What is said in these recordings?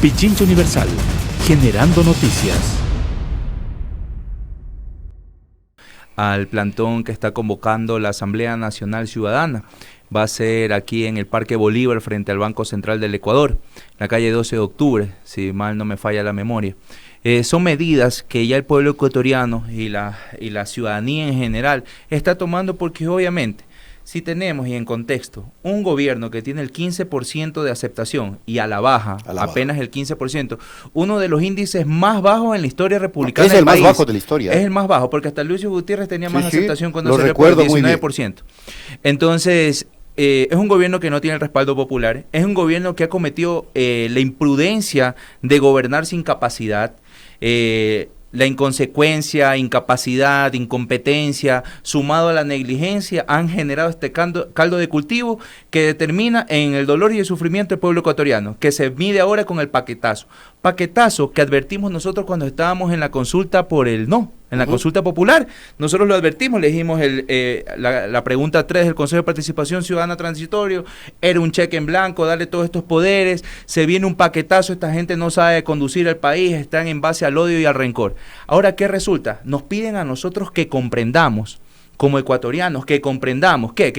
Pichincha Universal, generando noticias. Al plantón que está convocando la Asamblea Nacional Ciudadana. Va a ser aquí en el Parque Bolívar, frente al Banco Central del Ecuador, la calle 12 de octubre, si mal no me falla la memoria. Son medidas que ya el pueblo ecuatoriano y la ciudadanía en general está tomando, porque obviamente, si tenemos, y en contexto, un gobierno que tiene el 15% de aceptación y a la baja, apenas el 15%, uno de los índices más bajos en la historia republicana del país. Es el más bajo de la historia. Es el más bajo, porque hasta Lucio Gutiérrez tenía más aceptación cuando se recuerdo, el 19%. Entonces, es un gobierno que no tiene el respaldo popular, es un gobierno que ha cometido la imprudencia de gobernar sin capacidad, la inconsecuencia, incapacidad, incompetencia, sumado a la negligencia, han generado este caldo de cultivo que determina en el dolor y el sufrimiento del pueblo ecuatoriano, que se mide ahora con el paquetazo. Paquetazo que advertimos nosotros cuando estábamos en la consulta por el no, en la consulta popular. Nosotros lo advertimos, le dijimos la pregunta 3 del Consejo de Participación Ciudadana Transitorio, era un cheque en blanco, darle todos estos poderes, se viene un paquetazo, esta gente no sabe conducir el país, están en base al odio y al rencor. Ahora, ¿qué resulta? Nos piden a nosotros que comprendamos, como ecuatorianos, que comprendamos, que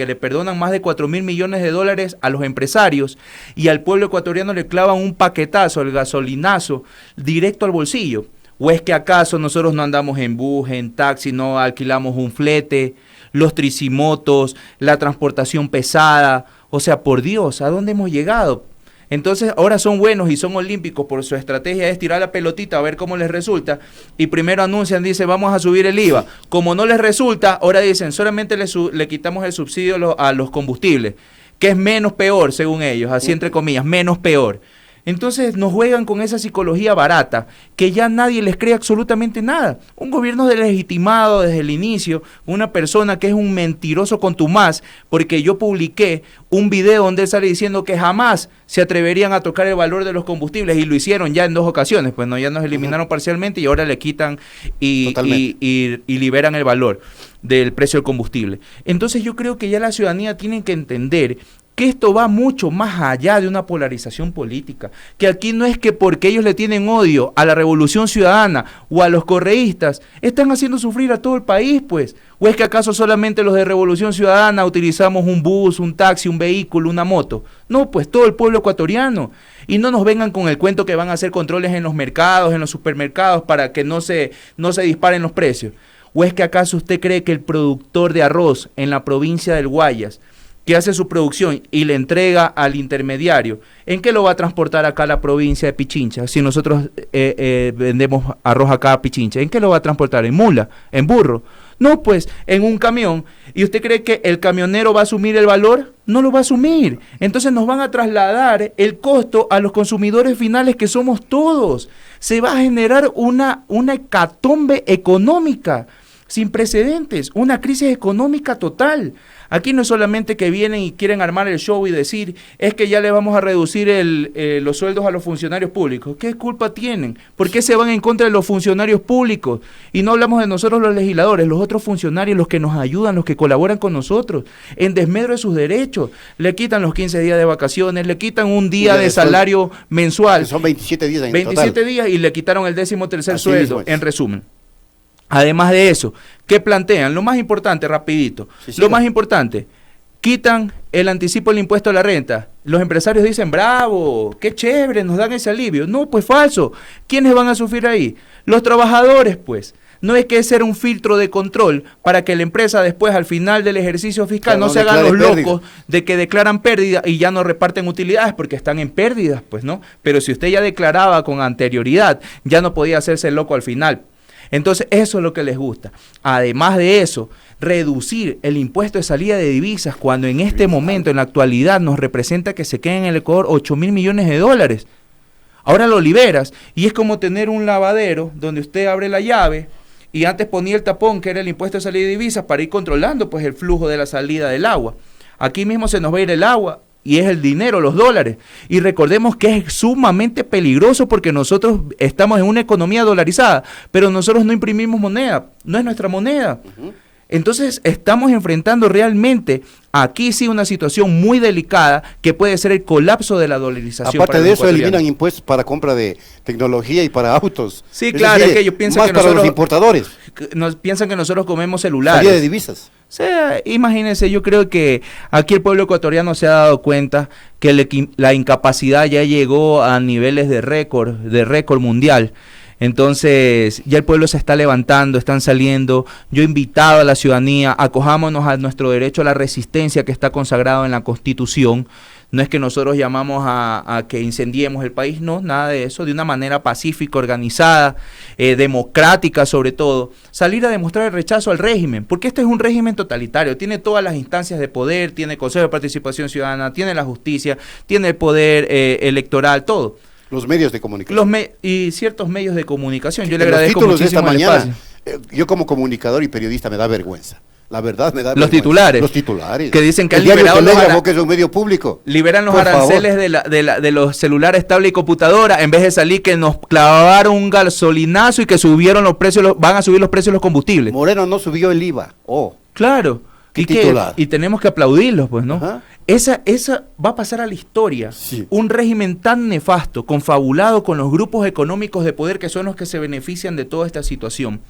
le perdonan más de 4.000 millones de dólares a los empresarios y al pueblo ecuatoriano le clavan un paquetazo, el gasolinazo, directo al bolsillo. ¿O es que acaso nosotros no andamos en bus, en taxi, no alquilamos un flete, los tricimotos, la transportación pesada? O sea, por Dios, ¿a dónde hemos llegado? Entonces ahora son buenos y son olímpicos por su estrategia es tirar la pelotita a ver cómo les resulta, y primero anuncian, dicen vamos a subir el IVA, como no les resulta, ahora dicen solamente le quitamos el subsidio a los combustibles, que es menos peor según ellos, así entre comillas, menos peor. Entonces nos juegan con esa psicología barata, que ya nadie les cree absolutamente nada. Un gobierno deslegitimado desde el inicio, una persona que es un mentiroso contumaz, porque yo publiqué un video donde él sale diciendo que jamás se atreverían a tocar el valor de los combustibles, y lo hicieron ya en 2 ocasiones, pues no, ya nos eliminaron parcialmente y ahora le quitan y liberan el valor del precio del combustible. Entonces yo creo que ya la ciudadanía tiene que entender que esto va mucho más allá de una polarización política, que aquí no es que porque ellos le tienen odio a la Revolución Ciudadana o a los correístas, están haciendo sufrir a todo el país, pues. ¿O es que acaso solamente los de Revolución Ciudadana utilizamos un bus, un taxi, un vehículo, una moto? No, pues todo el pueblo ecuatoriano. Y no nos vengan con el cuento que van a hacer controles en los mercados, en los supermercados, para que no se disparen los precios. ¿O es que acaso usted cree que el productor de arroz en la provincia del Guayas, que hace su producción y le entrega al intermediario, ¿en qué lo va a transportar acá a la provincia de Pichincha? Si nosotros vendemos arroz acá a Pichincha, ¿en qué lo va a transportar? ¿En mula? ¿En burro? No, pues en un camión. ¿Y usted cree que el camionero va a asumir el valor? No lo va a asumir. Entonces nos van a trasladar el costo a los consumidores finales, que somos todos. Se va a generar una hecatombe económica sin precedentes, una crisis económica total. Aquí no es solamente que vienen y quieren armar el show y decir, es que ya le vamos a reducir los sueldos a los funcionarios públicos. ¿Qué culpa tienen? ¿Por qué se van en contra de los funcionarios públicos? Y no hablamos de nosotros los legisladores, los otros funcionarios, los que nos ayudan, los que colaboran con nosotros, en desmedro de sus derechos. Le quitan los 15 días de vacaciones, le quitan un día de salario mensual. Son 27 días en 27 total. días y le quitaron el 13º sueldo, en resumen. Además de eso, ¿qué plantean? Lo más importante, rapidito, más importante, quitan el anticipo del impuesto a la renta. Los empresarios dicen, bravo, qué chévere, nos dan ese alivio. No, pues falso. ¿Quiénes van a sufrir ahí? Los trabajadores, pues. No es que ser un filtro de control para que la empresa después, al final del ejercicio fiscal, no se hagan los locos de que declaran pérdida y ya no reparten utilidades porque están en pérdidas, pues, ¿no? Pero si usted ya declaraba con anterioridad, ya no podía hacerse loco al final. Entonces eso es lo que les gusta. Además de eso, reducir el impuesto de salida de divisas, cuando en este momento, en la actualidad, nos representa que se queden en el Ecuador 8.000 millones de dólares. Ahora lo liberas y es como tener un lavadero donde usted abre la llave y antes ponía el tapón, que era el impuesto de salida de divisas, para ir controlando pues el flujo de la salida del agua. Aquí mismo se nos va a ir el agua y es el dinero, los dólares. Y recordemos que es sumamente peligroso porque nosotros estamos en una economía dolarizada, pero nosotros no imprimimos moneda, no es nuestra moneda. Entonces estamos enfrentando realmente aquí sí una situación muy delicada que puede ser el colapso de la dolarización. Aparte de eso, eliminan impuestos para compra de tecnología y para autos. Sí, claro, es que ellos piensan más que para nosotros, los importadores. piensan que nosotros comemos celulares. Salida de divisas. O sea, imagínense, yo creo que aquí el pueblo ecuatoriano se ha dado cuenta que la incapacidad ya llegó a niveles de récord mundial. Entonces, ya el pueblo se está levantando, están saliendo. Yo he invitado a la ciudadanía, acojámonos a nuestro derecho a la resistencia que está consagrado en la Constitución. No es que nosotros llamamos a que incendiemos el país, no, nada de eso, de una manera pacífica, organizada, democrática sobre todo, salir a demostrar el rechazo al régimen, porque este es un régimen totalitario, tiene todas las instancias de poder, tiene el Consejo de Participación Ciudadana, tiene la justicia, tiene el poder electoral, todo. Los medios de comunicación. Y ciertos medios de comunicación. Yo le En agradezco los títulos muchísimo de esta el mañana, yo como comunicador y periodista me da vergüenza. La verdad me da los vergüenza. titulares. Los titulares. Que dicen que el han diario liberado Telégrafo, que es un medio público. Liberan los Por aranceles de los celulares, tablet y computadora, en vez de salir que nos clavaron un gasolinazo y que subieron los precios, van a subir los precios de los combustibles. Moreno no subió el IVA. Claro. Y tenemos que aplaudirlos, pues, ¿no? Ajá. Esa va a pasar a la historia. Sí. Un régimen tan nefasto, confabulado con los grupos económicos de poder que son los que se benefician de toda esta situación.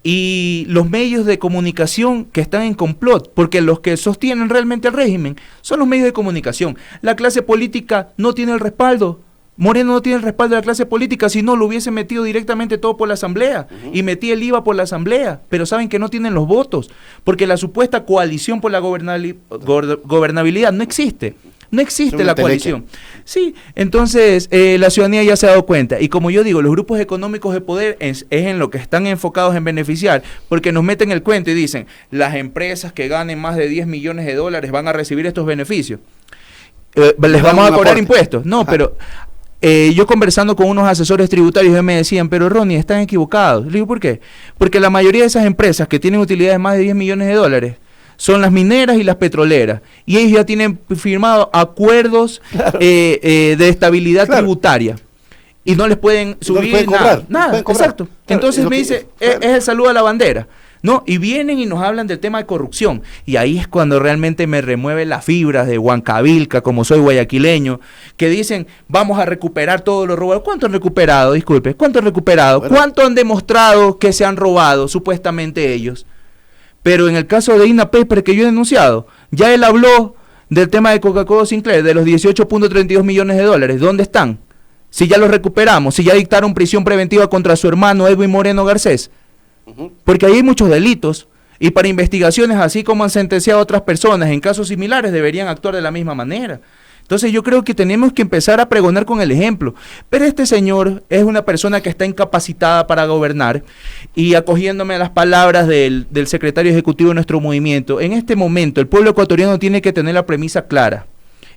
Y los medios de comunicación que están en complot, porque los que sostienen realmente el régimen son los medios de comunicación. La clase política no tiene el respaldo. Moreno no tiene el respaldo de la clase política, si no lo hubiese metido directamente todo por la asamblea y metí el IVA por la asamblea, pero saben que no tienen los votos, porque la supuesta coalición por la gobernabilidad no existe. No existe la coalición. Sí, entonces la ciudadanía ya se ha dado cuenta. Y como yo digo, los grupos económicos de poder es en lo que están enfocados en beneficiar, porque nos meten el cuento y dicen, las empresas que ganen más de 10 millones de dólares van a recibir estos beneficios. Les vamos a cobrar impuestos. No, pero yo conversando con unos asesores tributarios, ellos me decían, pero Ronnie, están equivocados. Le digo, ¿por qué? Porque la mayoría de esas empresas que tienen utilidades de más de 10 millones de dólares son las mineras y las petroleras. Y ellos ya tienen firmado acuerdos de estabilidad tributaria. Y no les pueden subir nada. Exacto. Entonces me dice, es el saludo a la bandera. No, y vienen y nos hablan del tema de corrupción. Y ahí es cuando realmente me remueve las fibras de Huancavilca, como soy guayaquileño, que dicen, vamos a recuperar todo lo robado. ¿Cuánto han recuperado? Disculpe, ¿cuánto han recuperado? Bueno. ¿Cuánto han demostrado que se han robado, supuestamente ellos? Pero en el caso de Ina Paper que yo he denunciado, ya él habló del tema de Coca-Cola Sinclair, de los 18.32 millones de dólares. ¿Dónde están? Si ya los recuperamos, si ya dictaron prisión preventiva contra su hermano Edwin Moreno Garcés. Porque ahí hay muchos delitos y para investigaciones, así como han sentenciado a otras personas en casos similares, deberían actuar de la misma manera. Entonces yo creo que tenemos que empezar a pregonar con el ejemplo. Pero este señor es una persona que está incapacitada para gobernar, y acogiéndome a las palabras del secretario ejecutivo de nuestro movimiento, en este momento el pueblo ecuatoriano tiene que tener la premisa clara.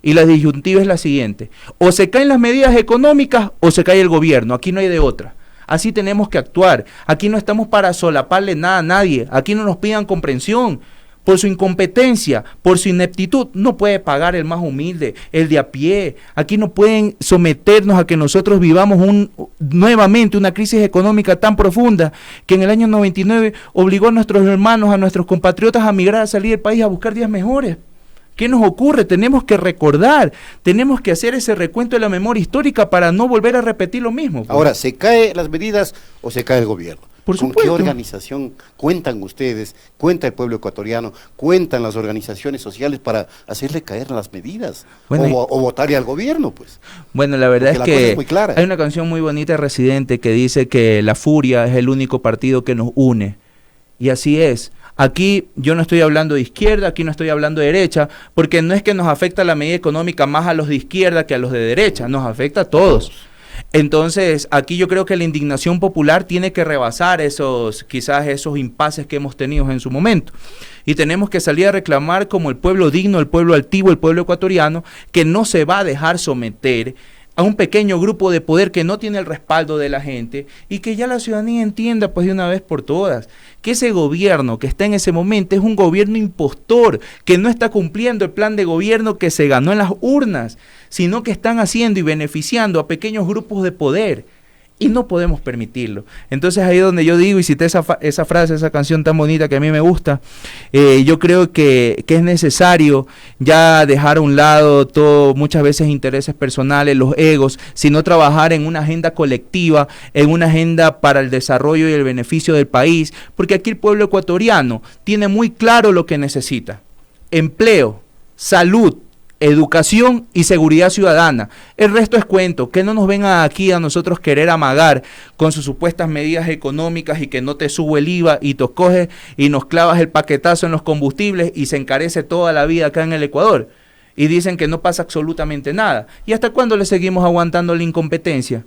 Y la disyuntiva es la siguiente: o se caen las medidas económicas o se cae el gobierno. Aquí no hay de otra. Así tenemos que actuar. Aquí no estamos para solaparle nada a nadie. Aquí no nos pidan comprensión. Por su incompetencia, por su ineptitud, no puede pagar el más humilde, el de a pie. Aquí no pueden someternos a que nosotros vivamos nuevamente una crisis económica tan profunda que en el año 99 obligó a nuestros hermanos, a nuestros compatriotas a migrar, a salir del país a buscar días mejores. ¿Qué nos ocurre? Tenemos que recordar, tenemos que hacer ese recuento de la memoria histórica para no volver a repetir lo mismo. Ahora, ¿se caen las medidas o se cae el gobierno? Por ¿Con supuesto. qué organización cuentan ustedes, cuenta el pueblo ecuatoriano, cuentan las organizaciones sociales para hacerle caer las medidas? Bueno, o votarle al gobierno, pues. Bueno, la verdad porque es que es muy clara. Hay una canción muy bonita de Residente que dice que la furia es el único partido que nos une. Y así es. Aquí yo no estoy hablando de izquierda, aquí no estoy hablando de derecha, porque no es que nos afecta la medida económica más a los de izquierda que a los de derecha, nos afecta a todos. Entonces, aquí yo creo que la indignación popular tiene que rebasar quizás esos impases que hemos tenido en su momento. Y tenemos que salir a reclamar como el pueblo digno, el pueblo altivo, el pueblo ecuatoriano, que no se va a dejar someter a un pequeño grupo de poder que no tiene el respaldo de la gente, y que ya la ciudadanía entienda pues de una vez por todas que ese gobierno que está en ese momento es un gobierno impostor, que no está cumpliendo el plan de gobierno que se ganó en las urnas, sino que están haciendo y beneficiando a pequeños grupos de poder. Y no podemos permitirlo. Entonces ahí es donde yo digo, y cité esa frase, esa canción tan bonita que a mí me gusta, yo creo que es necesario ya dejar a un lado todo, muchas veces intereses personales, los egos, sino trabajar en una agenda colectiva, en una agenda para el desarrollo y el beneficio del país, porque aquí el pueblo ecuatoriano tiene muy claro lo que necesita: empleo, salud, educación y seguridad ciudadana. El resto es cuento. Que no nos vengan aquí a nosotros querer amagar con sus supuestas medidas económicas y que no te sube el IVA y te coges y nos clavas el paquetazo en los combustibles y se encarece toda la vida acá en el Ecuador. Y dicen que no pasa absolutamente nada. ¿Y hasta cuándo le seguimos aguantando la incompetencia?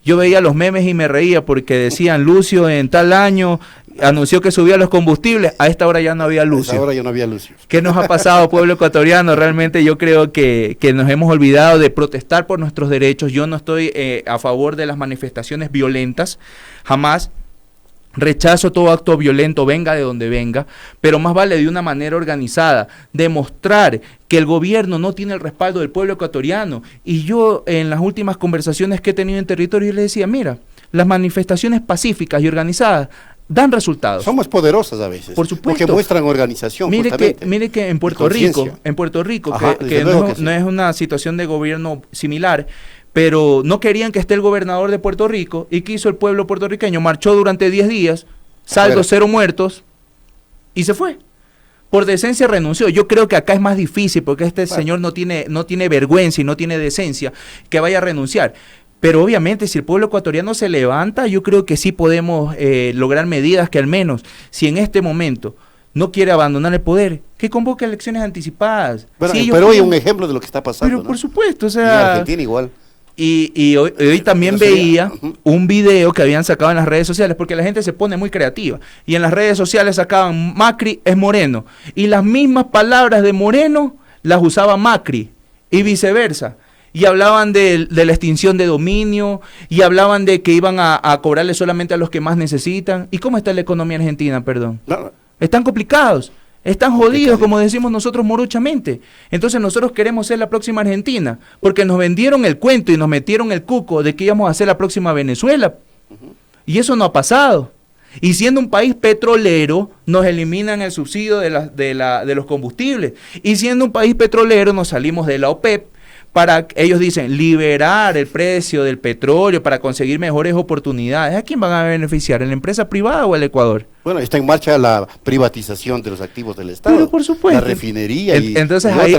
Yo veía los memes y me reía porque decían: Lucio en tal año anunció que subía los combustibles, a esta hora ya no había Lucio. A esta hora ya no había Lucio. ¿Qué nos ha pasado, pueblo ecuatoriano? Realmente yo creo que nos hemos olvidado de protestar por nuestros derechos. Yo no estoy a favor de las manifestaciones violentas, jamás. Rechazo todo acto violento, venga de donde venga, pero más vale de una manera organizada, demostrar que el gobierno no tiene el respaldo del pueblo ecuatoriano. Y yo en las últimas conversaciones que he tenido en territorio le decía: mira, las manifestaciones pacíficas y organizadas dan resultados. Son más poderosas a veces. Por supuesto. Porque muestran organización. Mire que en Puerto Rico, Ajá, que no es una situación de gobierno similar, pero no querían que esté el gobernador de Puerto Rico. ¿Y qué hizo el pueblo puertorriqueño? Marchó durante 10 días, saldo 0 muertos, y se fue. Por decencia renunció. Yo creo que acá es más difícil, porque este señor no tiene vergüenza y no tiene decencia, que vaya a renunciar. Pero obviamente si el pueblo ecuatoriano se levanta, yo creo que sí podemos lograr medidas que al menos, si en este momento no quiere abandonar el poder, que convoque elecciones anticipadas. Bueno, sí, pero hoy un ejemplo de lo que está pasando. Pero ¿no? Por supuesto, o sea... Y en Argentina igual. Y hoy también veía un video que habían sacado en las redes sociales, porque la gente se pone muy creativa, y en las redes sociales sacaban: Macri es Moreno, y las mismas palabras de Moreno las usaba Macri, y viceversa. Y hablaban de la extinción de dominio, y hablaban de que iban a cobrarle solamente a los que más necesitan. ¿Y cómo está la economía argentina, perdón? No. Están complicados, están jodidos, como decimos nosotros moruchamente. Entonces nosotros queremos ser la próxima Argentina, porque nos vendieron el cuento y nos metieron el cuco de que íbamos a ser la próxima Venezuela. Y eso no ha pasado. Y siendo un país petrolero, nos eliminan el subsidio de los combustibles. Y siendo un país petrolero, nos salimos de la OPEP, para, ellos dicen, liberar el precio del petróleo para conseguir mejores oportunidades. ¿A quién van a beneficiar? ¿En la empresa privada o el Ecuador? Bueno, está en marcha la privatización de los activos del Estado. Pero por supuesto. La refinería y entonces y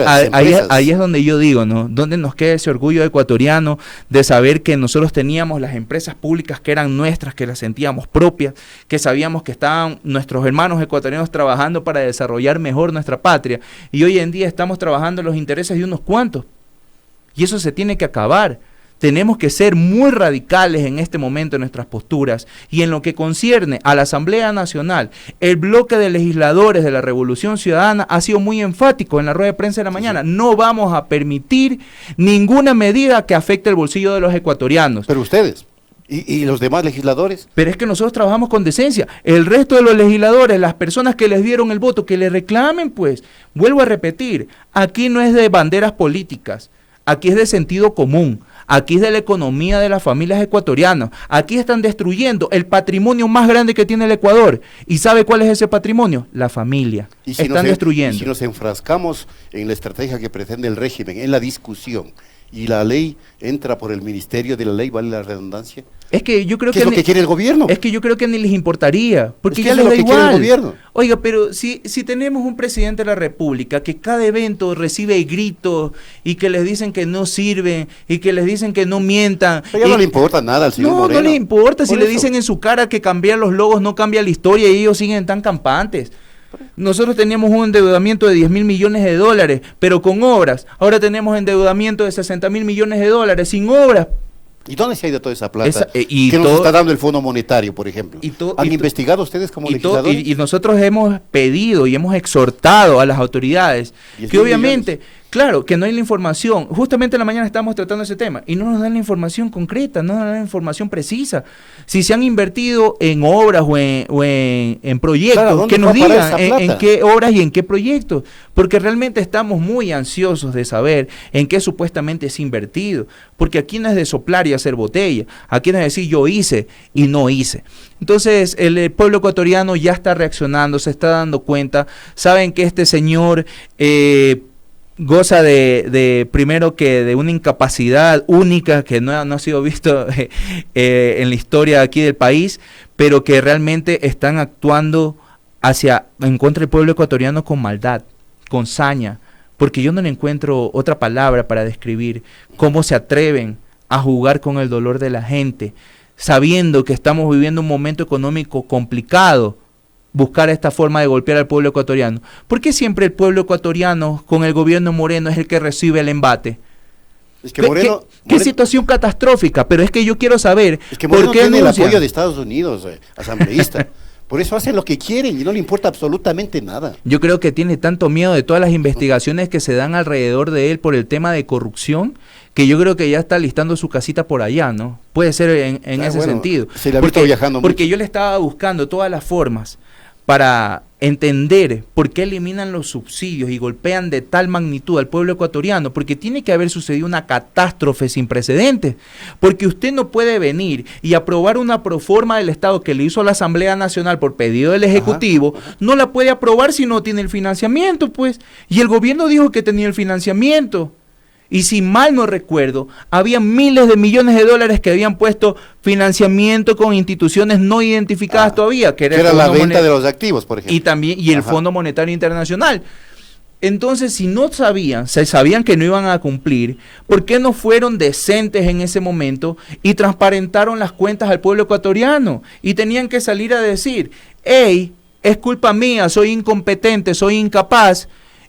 ahí es donde yo digo, ¿no? ¿Dónde nos queda ese orgullo ecuatoriano de saber que nosotros teníamos las empresas públicas que eran nuestras, que las sentíamos propias, que sabíamos que estaban nuestros hermanos ecuatorianos trabajando para desarrollar mejor nuestra patria, y hoy en día estamos trabajando en los intereses de unos cuantos? Y eso se tiene que acabar. Tenemos que ser muy radicales en este momento en nuestras posturas, y en lo que concierne a la Asamblea Nacional, el bloque de legisladores de la Revolución Ciudadana ha sido muy enfático en la rueda de prensa de la mañana. No vamos a permitir ninguna medida que afecte el bolsillo de los ecuatorianos. Pero ustedes y los demás legisladores. Pero es que nosotros trabajamos con decencia. El resto de los legisladores, las personas que les dieron el voto, que le reclamen, pues. Vuelvo a repetir, aquí no es de banderas políticas. Aquí es de sentido común, aquí es de la economía de las familias ecuatorianas. Aquí están destruyendo el patrimonio más grande que tiene el Ecuador. ¿Y sabe cuál es ese patrimonio? La familia. Están destruyendo. Y si nos enfrascamos en la estrategia que pretende el régimen, en la discusión, y la ley entra por el Ministerio de la Ley, ¿vale la redundancia? Es que yo creo ¿Qué es lo que quiere el gobierno? Es que yo creo que ni les importaría, porque es ya les da igual. Quiere el gobierno. Oiga, pero si tenemos un presidente de la República que cada evento recibe gritos y que les dicen que no sirven y que les dicen que no mientan. Pero ya no le importa nada al señor Moreno. No le importa. Si le dicen en su cara que cambiar los logos no cambia la historia, y ellos siguen tan campantes. Nosotros teníamos un endeudamiento de 10.000 millones de dólares, pero con obras. Ahora tenemos endeudamiento de 60.000 millones de dólares sin obras. ¿Y dónde se ha ido toda esa plata? ¿Qué nos está dando el Fondo Monetario, por ejemplo? ¿Han investigado ustedes como legisladores? Y nosotros hemos pedido y hemos exhortado a las autoridades que obviamente, Claro, que no hay la información. Justamente en la mañana estamos tratando ese tema y no nos dan la información concreta, no nos dan la información precisa. Si se han invertido en obras o en proyectos, claro, que nos digan en qué obras y en qué proyectos, porque realmente estamos muy ansiosos de saber en qué supuestamente es invertido, porque aquí no es de soplar y hacer botella, aquí no es decir yo hice y no hice. Entonces el pueblo ecuatoriano ya está reaccionando, se está dando cuenta, saben que este señor goza primero que de una incapacidad única que no ha sido visto en la historia aquí del país, pero que realmente están actuando en contra del pueblo ecuatoriano con maldad, con saña, porque yo no le encuentro otra palabra para describir cómo se atreven a jugar con el dolor de la gente, sabiendo que estamos viviendo un momento económico complicado, buscar esta forma de golpear al pueblo ecuatoriano. ¿Por qué siempre el pueblo ecuatoriano con el gobierno Moreno es el que recibe el embate? Es que Moreno, ¿Qué situación catastrófica? Pero es que yo quiero saber es que Moreno tiene el apoyo de Estados Unidos, asambleísta. Por eso hacen lo que quieren y no le importa absolutamente nada. Yo creo que tiene tanto miedo de todas las investigaciones que se dan alrededor de él por el tema de corrupción, que yo creo que ya está listando su casita por allá, ¿no? Puede ser en ese sentido. Se le ha visto viajando porque mucho. Yo le estaba buscando todas las formas para entender por qué eliminan los subsidios y golpean de tal magnitud al pueblo ecuatoriano, porque tiene que haber sucedido una catástrofe sin precedentes, porque usted no puede venir y aprobar una proforma del Estado que le hizo a la Asamblea Nacional por pedido del Ejecutivo, no la puede aprobar si no tiene el financiamiento, pues, y el gobierno dijo que tenía el financiamiento. Y si mal no recuerdo, había miles de millones de dólares que habían puesto financiamiento con instituciones no identificadas todavía, que era la venta de los activos, por ejemplo. Y también el Fondo Monetario Internacional. Entonces, si no sabían que no iban a cumplir, ¿por qué no fueron decentes en ese momento y transparentaron las cuentas al pueblo ecuatoriano? Y tenían que salir a decir, hey, es culpa mía, soy incompetente, soy incapaz,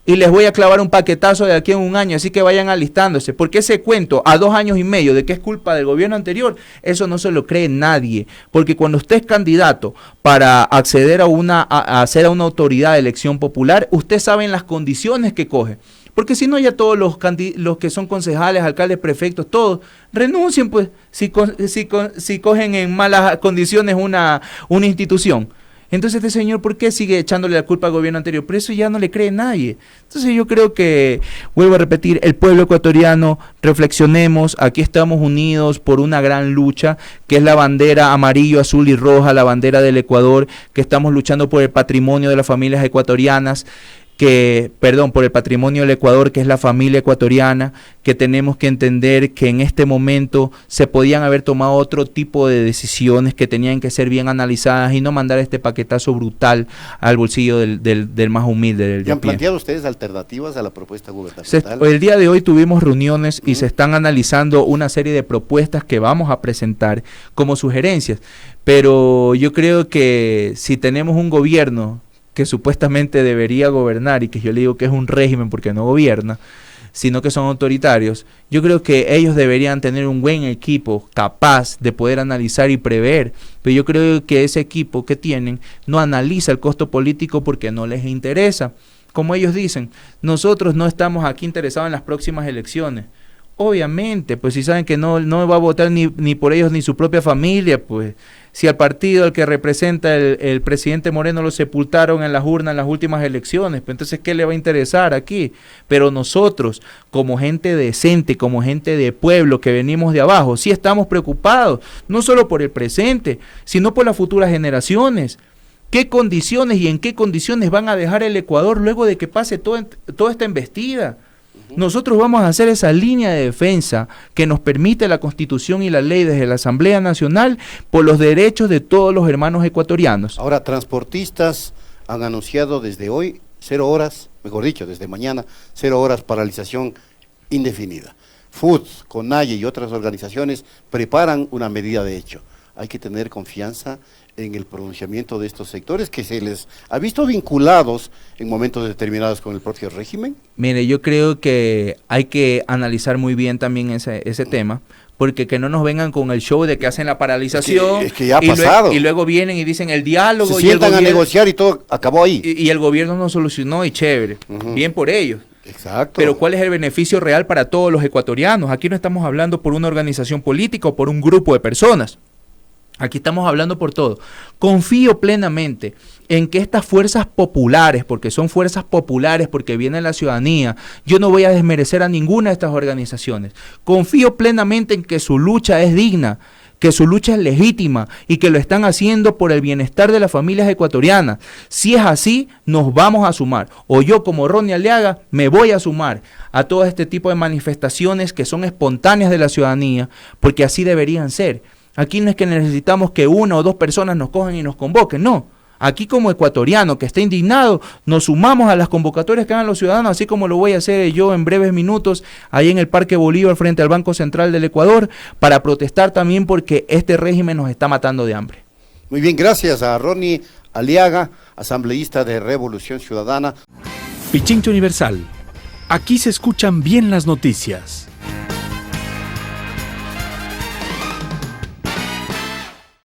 y les voy a clavar un paquetazo de aquí en un año, así que vayan alistándose, porque ese cuento a 2 años y medio de que es culpa del gobierno anterior, eso no se lo cree nadie, porque cuando usted es candidato para acceder a ser una autoridad de elección popular, usted sabe en las condiciones que coge, porque si no ya todos los que son concejales, alcaldes, prefectos, todos renuncien, pues, si cogen en malas condiciones una institución. Entonces este señor, ¿por qué sigue echándole la culpa al gobierno anterior? Por eso ya no le cree nadie. Entonces yo creo que, vuelvo a repetir, el pueblo ecuatoriano, reflexionemos, aquí estamos unidos por una gran lucha, que es la bandera amarillo, azul y roja, la bandera del Ecuador, que estamos luchando por el patrimonio de las familias ecuatorianas, por el patrimonio del Ecuador, que es la familia ecuatoriana, que tenemos que entender que en este momento se podían haber tomado otro tipo de decisiones que tenían que ser bien analizadas y no mandar este paquetazo brutal al bolsillo del más humilde. Del ¿Y han planteado ustedes alternativas a la propuesta gubernamental? El día de hoy tuvimos reuniones y se están analizando una serie de propuestas que vamos a presentar como sugerencias, pero yo creo que si tenemos un gobierno que supuestamente debería gobernar y que yo le digo que es un régimen porque no gobierna, sino que son autoritarios, yo creo que ellos deberían tener un buen equipo capaz de poder analizar y prever, pero yo creo que ese equipo que tienen no analiza el costo político porque no les interesa. Como ellos dicen, nosotros no estamos aquí interesados en las próximas elecciones. Obviamente, pues si saben que no va a votar ni por ellos ni su propia familia, pues si al partido al que representa el presidente Moreno lo sepultaron en las urnas en las últimas elecciones, pues entonces ¿qué le va a interesar aquí? Pero nosotros, como gente decente, como gente de pueblo que venimos de abajo, sí estamos preocupados, no solo por el presente, sino por las futuras generaciones. ¿Qué condiciones y en qué condiciones van a dejar el Ecuador luego de que pase toda esta embestida? Nosotros vamos a hacer esa línea de defensa que nos permite la Constitución y la ley desde la Asamblea Nacional por los derechos de todos los hermanos ecuatorianos. Ahora, transportistas han anunciado desde hoy 0 horas, mejor dicho, desde mañana, 0 horas paralización indefinida. FUT, CONAIE y otras organizaciones preparan una medida de hecho. Hay que tener confianza en el pronunciamiento de estos sectores que se les ha visto vinculados en momentos determinados con el propio régimen. Mire, yo creo que hay que analizar muy bien también ese tema, porque que no nos vengan con el show de que hacen la paralización es que ya ha pasado. Y luego vienen y dicen el diálogo. Se sientan a negociar y todo acabó ahí. Y el gobierno no solucionó y chévere, bien por ellos. Exacto. Pero ¿cuál es el beneficio real para todos los ecuatorianos? Aquí no estamos hablando por una organización política o por un grupo de personas. Aquí estamos hablando por todo. Confío plenamente en que estas fuerzas populares, porque son fuerzas populares, porque viene la ciudadanía, yo no voy a desmerecer a ninguna de estas organizaciones. Confío plenamente en que su lucha es digna, que su lucha es legítima y que lo están haciendo por el bienestar de las familias ecuatorianas. Si es así, nos vamos a sumar. O yo, como Ronnie Aliaga, me voy a sumar a todo este tipo de manifestaciones que son espontáneas de la ciudadanía, porque así deberían ser. Aquí no es que necesitamos que una o dos personas nos cojan y nos convoquen, no. Aquí como ecuatoriano que está indignado, nos sumamos a las convocatorias que hagan los ciudadanos, así como lo voy a hacer yo en breves minutos ahí en el Parque Bolívar frente al Banco Central del Ecuador, para protestar también porque este régimen nos está matando de hambre. Muy bien, gracias a Ronnie Aliaga, asambleísta de Revolución Ciudadana. Pichincha Universal. Aquí se escuchan bien las noticias.